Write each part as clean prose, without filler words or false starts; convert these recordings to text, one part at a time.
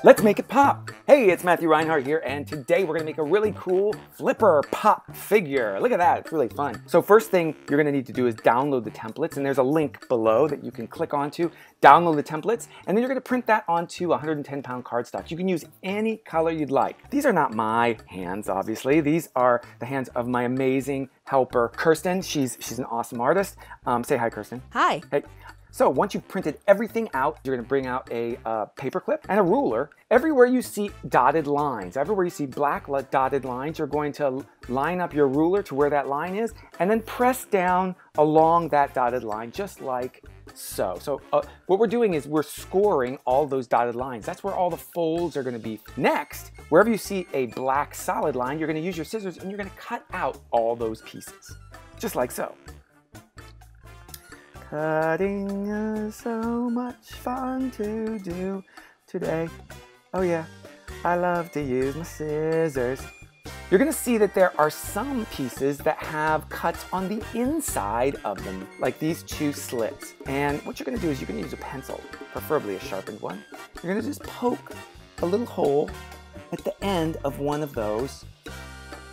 Let's make it pop. Hey, it's Matthew Reinhart here, and today we're gonna make a really cool flipper pop figure. Look at that, it's really fun. So first thing you're gonna need to do is download the templates, and there's a link below that you can click onto, download the templates, and then you're gonna print that onto 110-pound cardstock. You can use any color you'd like. These are not my hands, obviously. These are the hands of my amazing helper, Kirsten. She's an awesome artist. Say hi, Kirsten. Hi. Hey. So once you've printed everything out, you're gonna bring out a paper clip and a ruler. Everywhere you see dotted lines, everywhere you see black dotted lines, you're going to line up your ruler to where that line is and then press down along that dotted line, just like so. So what we're doing is we're scoring all those dotted lines. That's where all the folds are gonna be. Next, wherever you see a black solid line, you're gonna use your scissors and you're gonna cut out all those pieces, just like so. Cutting is so much fun to do today. Oh yeah, I love to use my scissors. You're gonna see that there are some pieces that have cuts on the inside of them, like these two slits. And what you're gonna do is you're gonna use a pencil, preferably a sharpened one. You're gonna just poke a little hole at the end of one of those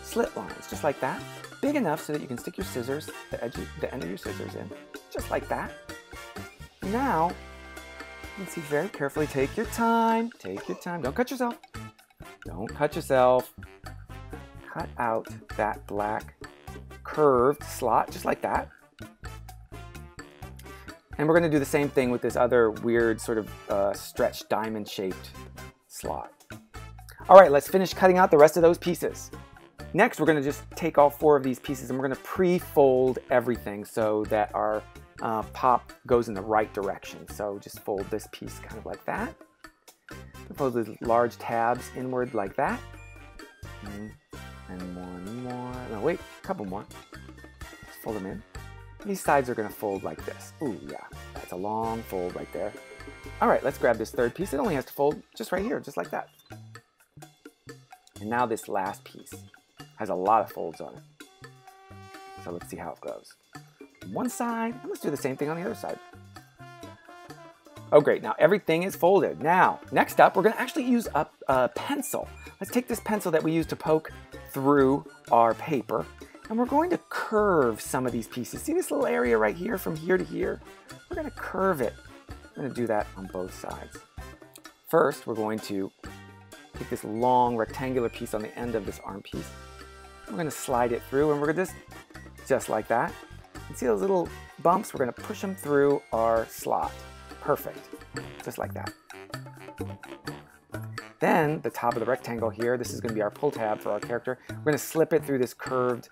slit lines, just like that. Big enough so that you can stick your scissors, the end of your scissors in, just like that. Now, you can see very carefully, take your time, don't cut yourself. Don't cut yourself. Cut out that black curved slot, just like that. And we're gonna do the same thing with this other weird sort of stretched diamond shaped slot. All right, let's finish cutting out the rest of those pieces. Next, we're gonna just take all 4 of these pieces and we're gonna pre-fold everything so that our pop goes in the right direction. So just fold this piece kind of like that. Fold the large tabs inward like that. And one more, no wait, a couple more. Just fold them in. These sides are gonna fold like this. Ooh, yeah, that's a long fold right there. All right, let's grab this third piece. It only has to fold just right here, just like that. And now this last piece has a lot of folds on it. So let's see how it goes. One side, and let's do the same thing on the other side. Oh great, now everything is folded. Now, next up, we're gonna actually use a pencil. Let's take this pencil that we use to poke through our paper, and we're going to curve some of these pieces. See this little area right here, from here to here? We're gonna curve it. We're gonna do that on both sides. First, we're going to take this long rectangular piece on the end of this arm piece. We're gonna slide it through, and we're gonna just like that. You see those little bumps? We're gonna push them through our slot. Perfect, just like that. Then the top of the rectangle here, this is gonna be our pull tab for our character. We're gonna slip it through this curved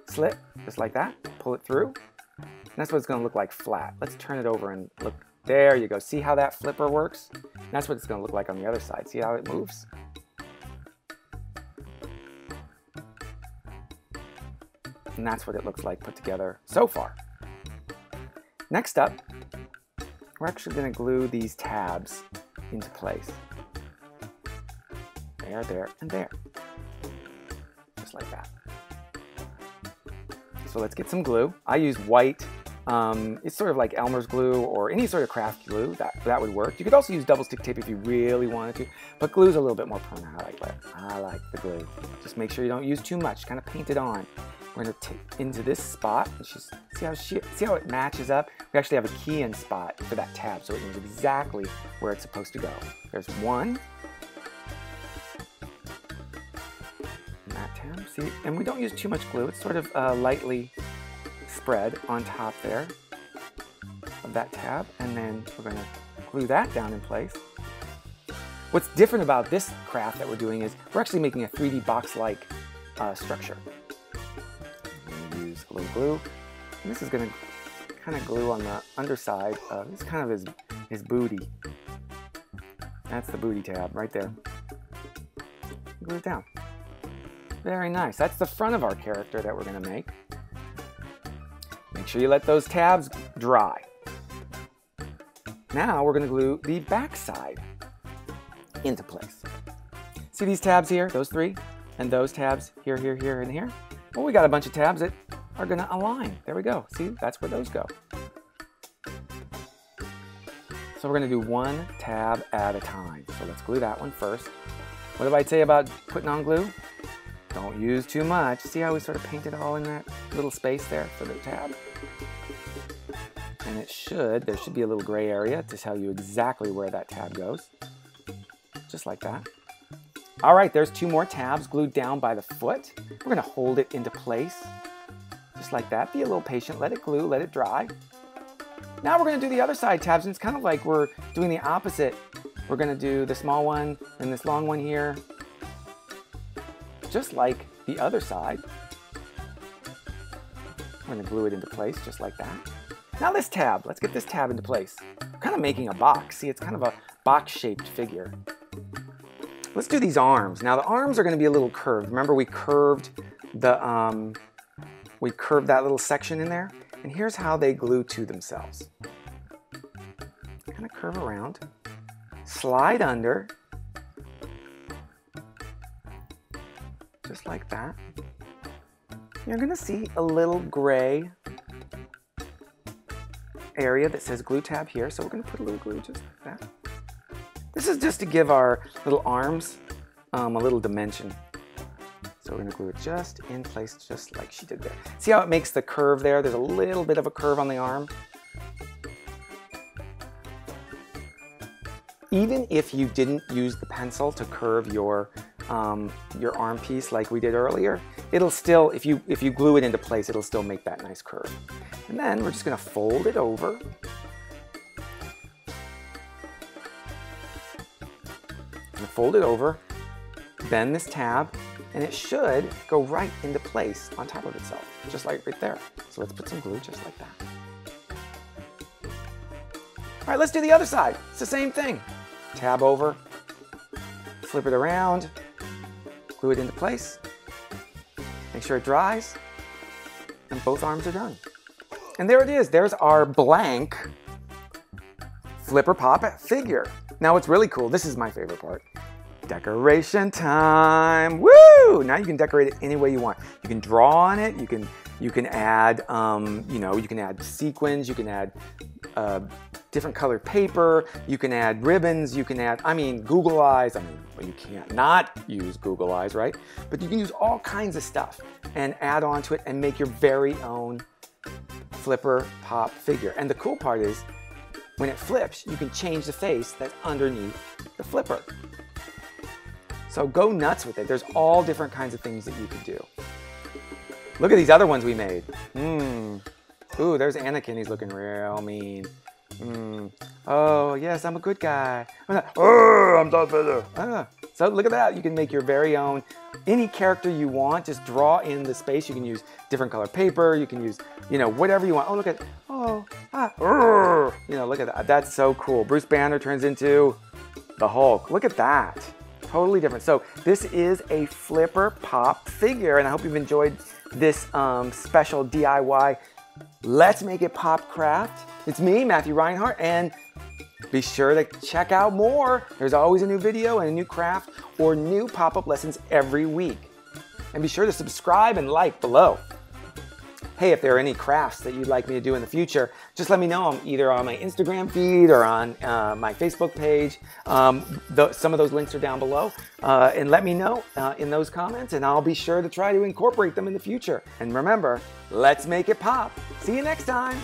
slit, just like that. Pull it through. And that's what it's gonna look like flat. Let's turn it over and look. There you go. See how that flipper works? And that's what it's gonna look like on the other side. See how it moves? And that's what it looks like put together so far. Next up, we're actually going to glue these tabs into place. There, there, and there. Just like that. So let's get some glue. I use white. It's sort of like Elmer's glue or any sort of craft glue. That would work. You could also use double stick tape if you really wanted to, but glue's a little bit more permanent. I like the glue. Just make sure you don't use too much. Kind of paint it on. We're going to take into this spot. See how it matches up? We actually have a key in spot for that tab, so it knows exactly where it's supposed to go. There's one. And that tab, see? And we don't use too much glue. It's sort of lightly spread on top there of that tab. And then we're going to glue that down in place. What's different about this craft that we're doing is we're actually making a 3D box-like structure. Use a little glue, and this is going to kind of glue on the underside of, this kind of his booty. That's the booty tab right there. Glue it down. Very nice. That's the front of our character that we're going to make. Make sure you let those tabs dry. Now we're going to glue the back side into place. See these tabs here, those 3, and those tabs here, here, here, and here? Well, we got a bunch of tabs that are going to align. There we go. See, that's where those go. So we're gonna do one tab at a time. So let's glue that one first. What did I say about putting on glue? Don't use too much. See how we sort of painted all in that little space there for the tab? And there should be a little gray area to tell you exactly where that tab goes. Just like that. All right, there's 2 more tabs glued down by the foot. We're gonna hold it into place, just like that. Be a little patient, let it glue, let it dry. Now we're gonna do the other side tabs, and it's kind of like we're doing the opposite. We're gonna do the small one and this long one here, just like the other side. We're gonna glue it into place, just like that. Now this tab, let's get this tab into place. We're kind of making a box. See, it's kind of a box-shaped figure. Let's do these arms. Now the arms are going to be a little curved. Remember we curved that little section in there? And here's how they glue to themselves. Kind of curve around, slide under, just like that. You're going to see a little gray area that says glue tab here, so we're going to put a little glue just like that. This is just to give our little arms a little dimension. So we're going to glue it just in place, just like she did there. See how it makes the curve there? There's a little bit of a curve on the arm. Even if you didn't use the pencil to curve your arm piece like we did earlier, it'll still, if you glue it into place, it'll still make that nice curve. And then we're just going to fold it over. Fold it over, bend this tab, and it should go right into place on top of itself, just like right there. So let's put some glue just like that. All right, let's do the other side. It's the same thing. Tab over, flip it around, glue it into place, make sure it dries, and both arms are done. And there it is. There's our blank Flipper Pop figure. Now what's really cool, this is my favorite part. Decoration time, woo! Now you can decorate it any way you want. You can draw on it, you can add, you can add sequins, you can add different colored paper, you can add ribbons, you can add, Google eyes. Well, you can't not use Google eyes, right? But you can use all kinds of stuff and add on to it and make your very own Flipper Pop figure. And the cool part is, when it flips, you can change the face that's underneath the flipper. So go nuts with it. There's all different kinds of things that you can do. Look at these other ones we made. Ooh, there's Anakin. He's looking real mean. Oh, yes, I'm a good guy. Oh, I'm Darth Vader. So look at that. You can make your very own, any character you want. Just draw in the space. You can use different color paper. You can use, whatever you want. Oh, look at, look at that. That's so cool. Bruce Banner turns into the Hulk. Look at that. Totally different. So this is a Flipper Pop figure, and I hope you've enjoyed this special DIY Let's Make It Pop craft. It's me, Matthew Reinhart, and be sure to check out more. There's always a new video and a new craft or new pop-up lessons every week. And be sure to subscribe and like below. Hey, if there are any crafts that you'd like me to do in the future, just let me know. I'm either on my Instagram feed or on my Facebook page. Some of those links are down below. And let me know in those comments, and I'll be sure to try to incorporate them in the future. And remember, let's make it pop. See you next time.